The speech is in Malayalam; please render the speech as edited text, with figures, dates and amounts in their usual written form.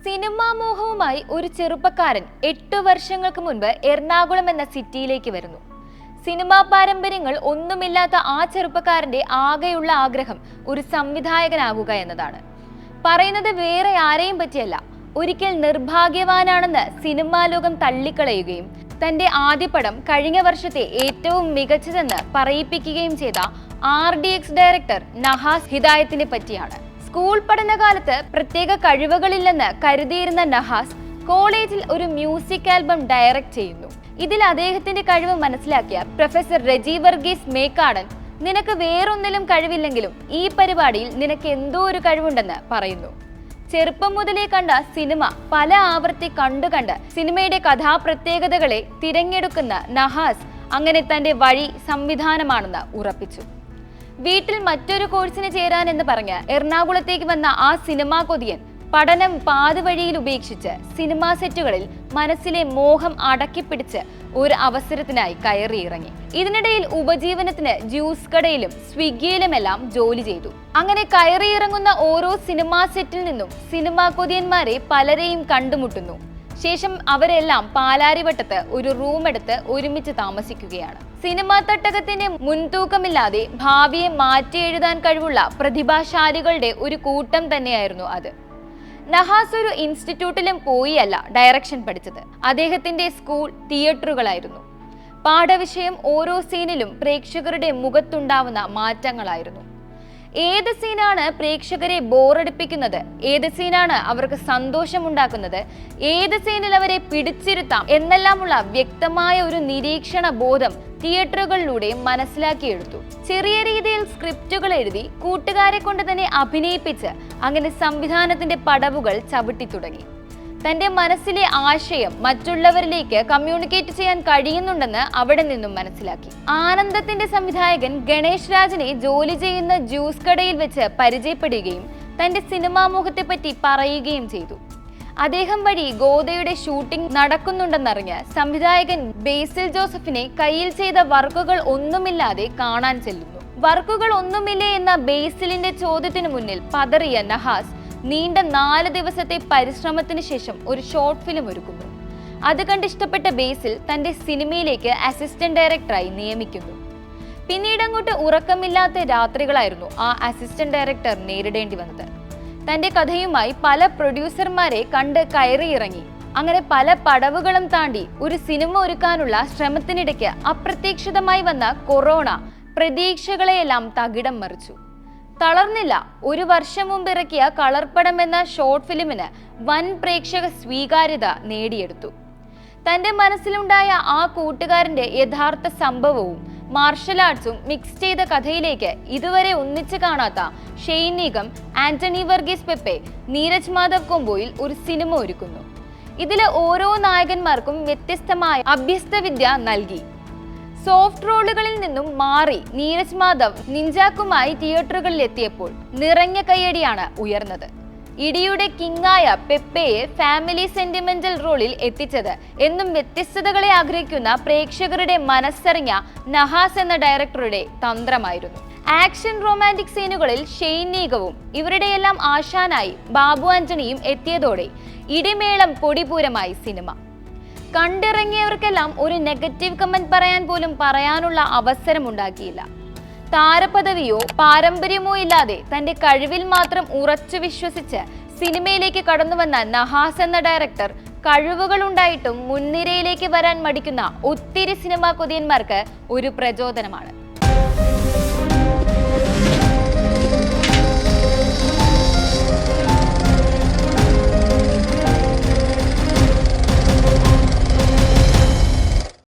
സിനിമാ മോഹവുമായി ഒരു ചെറുപ്പക്കാരൻ 8 വർഷങ്ങൾക്ക് മുൻപ് എറണാകുളം എന്ന സിറ്റിയിലേക്ക് വരുന്നു. സിനിമാ പാരമ്പര്യങ്ങൾ ഒന്നുമില്ലാത്ത ആ ചെറുപ്പക്കാരന്റെ ആകെയുള്ള ആഗ്രഹം ഒരു സംവിധായകനാകുക എന്നതാണ്. പറയുന്നത് വേറെ ആരെയും പറ്റിയല്ല, ഒരിക്കൽ നിർഭാഗ്യവാനാണെന്ന് സിനിമാ ലോകം തള്ളിക്കളയുകയും തന്റെ ആദ്യ പടം കഴിഞ്ഞ വർഷത്തെ ഏറ്റവും മികച്ചതെന്ന് പറയിപ്പിക്കുകയും ചെയ്ത RDX ഡയറക്ടർ നഹാസ് ഹിദായത്തിനെ പറ്റിയാണ്. സ്കൂൾ പഠനകാലത്ത് പ്രത്യേക കഴിവുകളില്ലെന്ന് കരുതിയിരുന്ന നഹാസ് കോളേജിൽ ഒരു മ്യൂസിക് ആൽബം ഡയറക്റ്റ് ചെയ്യുന്നു. ഇതിൽ അദ്ദേഹത്തിന്റെ കഴിവ് മനസ്സിലാക്കിയ പ്രൊഫസർ റെജി വർഗീസ് മേക്കാടൻ, നിനക്ക് വേറൊന്നിലും കഴിവില്ലെങ്കിലും ഈ പരിപാടിയിൽ നിനക്ക് എന്തോ ഒരു കഴിവുണ്ടെന്ന് പറയുന്നു. ചെറുപ്പം മുതലേ കണ്ട സിനിമ പല ആവർത്തി കണ്ട് സിനിമയുടെ കഥാപ്രത്യേകതകളെ തിരഞ്ഞെടുക്കുന്ന നഹാസ് അങ്ങനെ തന്റെ വഴി സംവിധാനമാണെന്ന് ഉറപ്പിച്ചു. വീട്ടിൽ മറ്റൊരു കോഴ്സിന് ചേരാൻ എന്ന് പറഞ്ഞ് എറണാകുളത്തേക്ക് വന്ന ആ സിനിമാ കൊതിയൻ പഠനം പാതിവഴിയിൽ ഉപേക്ഷിച്ച് സിനിമാ സെറ്റുകളിൽ മനസ്സിലെ മോഹം അടക്കിപ്പിടിച്ച് ഒരു അവസരത്തിനായി കയറിയിറങ്ങി. ഇതിനിടയിൽ ഉപജീവനത്തിന് ജ്യൂസ് കടയിലും സ്വിഗ്ഗിയിലുമെല്ലാം ജോലി ചെയ്തു. അങ്ങനെ കയറിയിറങ്ങുന്ന ഓരോ സിനിമാ സെറ്റിൽ നിന്നും സിനിമാ കൊതിയന്മാരെ പലരെയും കണ്ടുമുട്ടുന്നു. ശേഷം അവരെല്ലാം പാലാരിവട്ടത്ത് ഒരു റൂം എടുത്ത് ഒരുമിച്ച് താമസിക്കുകയാണ്. സിനിമാ തട്ടകത്തിന്റെ മുൻതൂക്കമില്ലാതെ ഭാവിയെ മാറ്റി എഴുതാൻ കഴിവുള്ള പ്രതിഭാശാലികളുടെ ഒരു കൂട്ടം തന്നെയായിരുന്നു അത്. നഹാസ് ഒരു ഇൻസ്റ്റിറ്റ്യൂട്ടിലും പോയിയല്ല ഡയറക്ഷൻ പഠിച്ചത്. അദ്ദേഹത്തിന്റെ സ്കൂൾ തിയേറ്ററുകളായിരുന്നു. പാഠവിഷയം ഓരോ സീനിലും പ്രേക്ഷകരുടെ മുഖത്തുണ്ടാവുന്ന മാറ്റങ്ങളായിരുന്നു. ഏത് സീനാണ് പ്രേക്ഷകരെ ബോറടിപ്പിക്കുന്നത്, ഏത് സീനാണ് അവർക്ക് സന്തോഷമുണ്ടാക്കുന്നത്, ഏത് സീനിൽ അവരെ പിടിച്ചിരുത്താം എന്നെല്ലാമുള്ള വ്യക്തമായ ഒരു നിരീക്ഷണ ബോധം തിയേറ്ററുകളിലൂടെ മനസ്സിലാക്കിയെടുത്തു. ചെറിയ രീതിയിൽ സ്ക്രിപ്റ്റുകൾ എഴുതി കൂട്ടുകാരെ കൊണ്ട് തന്നെ അഭിനയിപ്പിച്ച് അങ്ങനെ സംവിധാനത്തിന്റെ പടവുകൾ ചവിട്ടി തുടങ്ങി. തന്റെ മനസ്സിലെ ആശയം മറ്റുള്ളവരിലേക്ക് കമ്മ്യൂണിക്കേറ്റ് ചെയ്യാൻ കഴിയുന്നുണ്ടെന്ന് അവിടെ നിന്നും മനസ്സിലാക്കി. ആനന്ദത്തിന്റെ സംവിധായകൻ ഗണേഷ് രാജിനെ ജോലി ചെയ്യുന്ന ജ്യൂസ് കടയിൽ വെച്ച് പരിചയപ്പെടുകയും തന്റെ സിനിമാ മോഹത്തെപ്പറ്റി പറയുകയും ചെയ്തു. അദ്ദേഹം വഴി ഗോദയുടെ ഷൂട്ടിംഗ് നടക്കുന്നുണ്ടെന്നറിഞ്ഞ് സംവിധായകൻ ബേസിൽ ജോസഫിനെ കയ്യിൽ ചെയ്ത വർക്കുകൾ ഒന്നുമില്ലാതെ കാണാൻ ചെല്ലുന്നു. വർക്കുകൾ ഒന്നുമില്ലേ എന്ന ബേസിലിന്റെ ചോദ്യത്തിനു മുന്നിൽ പതറിയ നഹാസ് നീണ്ട 4 ദിവസത്തെ പരിശ്രമത്തിന് ശേഷം ഒരു ഷോർട്ട് ഫിലിം ഒരുക്കുന്നു. അത് കണ്ടിഷ്ടപ്പെട്ട ബേസിൽ തന്റെ സിനിമയിലേക്ക് അസിസ്റ്റന്റ് ഡയറക്ടറായി നിയമിക്കുന്നു. പിന്നീട് അങ്ങോട്ട് ഉറക്കമില്ലാത്ത രാത്രികളായിരുന്നു ആ അസിസ്റ്റന്റ് ഡയറക്ടർ നേരിടേണ്ടി വന്നത്. തന്റെ കഥയുമായി പല പ്രൊഡ്യൂസർമാരെ കണ്ട് കയറിയിറങ്ങി. അങ്ങനെ പല പടവുകളും താണ്ടി ഒരു സിനിമ ഒരുക്കാനുള്ള ശ്രമത്തിനിടയ്ക്ക് അപ്രതീക്ഷിതമായി വന്ന കൊറോണ പ്രതീക്ഷകളെയെല്ലാം തകിടം മറിച്ചു. തളർന്നില്ല. 1 വർഷം മുമ്പ് ഇറക്കിയ കളർപ്പടം എന്ന ഷോർട്ട് ഫിലിമിന് വൻ പ്രേക്ഷക സ്വീകാര്യത നേടിയെടുത്ു. തന്റെ മനസ്സിലുണ്ടായ ആ കൂട്ടുകാരന്റെ യഥാർത്ഥ സംഭവവും മാർഷൽ ആർട്സും മിക്സ് ചെയ്ത കഥയിലേക്ക് ഇതുവരെ ഒന്നിച്ചു കാണാത്ത ഷെയ്ൻ നിഗം, ആന്റണി വർഗീസ് പെപ്പെ, നീരജ് മാധവ് കോംബോയിൽ ഒരു സിനിമ ഒരുക്കുന്നു. ഇതിലെ ഓരോ നായകന്മാർക്കും വ്യത്യസ്തമായ അഭ്യസ്തവിദ്യ നൽകി. സോഫ്റ്റ് റോളുകളിൽ നിന്നും മാറി നീരജ് മാധവ് നിഞ്ചാക്കുമായി തിയേറ്ററുകളിൽ എത്തിയപ്പോൾ നിറഞ്ഞ കയ്യടിയാണ് ഉയർന്നത്. ഇടിയുടെ കിങ്ങായ പെപ്പയെ ഫാമിലി സെന്റിമെന്റൽ റോളിൽ എത്തിച്ചത് എന്നും വ്യത്യസ്തതകളെ ആഗ്രഹിക്കുന്ന പ്രേക്ഷകരുടെ മനസ്സറിഞ്ഞ നഹാസ് എന്ന ഡയറക്ടറുടെ തന്ത്രമായിരുന്നു. ആക്ഷൻ റൊമാൻറ്റിക് സീനുകളിൽ ഷെയ്ൻ നിഗവും ഇവരുടെയെല്ലാം ആശാനായി ബാബു ആന്റണിയും എത്തിയതോടെ ഇടിമേളം പൊടിപൂരമായി സിനിമ. കണ്ടിറങ്ങിയവർക്കെല്ലാം ഒരു നെഗറ്റീവ് കമന്റ് പറയാൻ പോലും പറയാനുള്ള അവസരം ഉണ്ടാക്കിയില്ല. താരപദവിയോ പാരമ്പര്യമോ ഇല്ലാതെ തന്റെ കഴിവിൽ മാത്രം ഉറച്ചു വിശ്വസിച്ച് സിനിമയിലേക്ക് കടന്നുവന്ന നഹാസ് എന്ന ഡയറക്ടർ കഴിവുകൾ ഉണ്ടായിട്ടും മുൻനിരയിലേക്ക് വരാൻ മടിക്കുന്ന ഒത്തിരി സിനിമാ കൊതിയന്മാർക്ക് ഒരു പ്രചോദനമാണ്.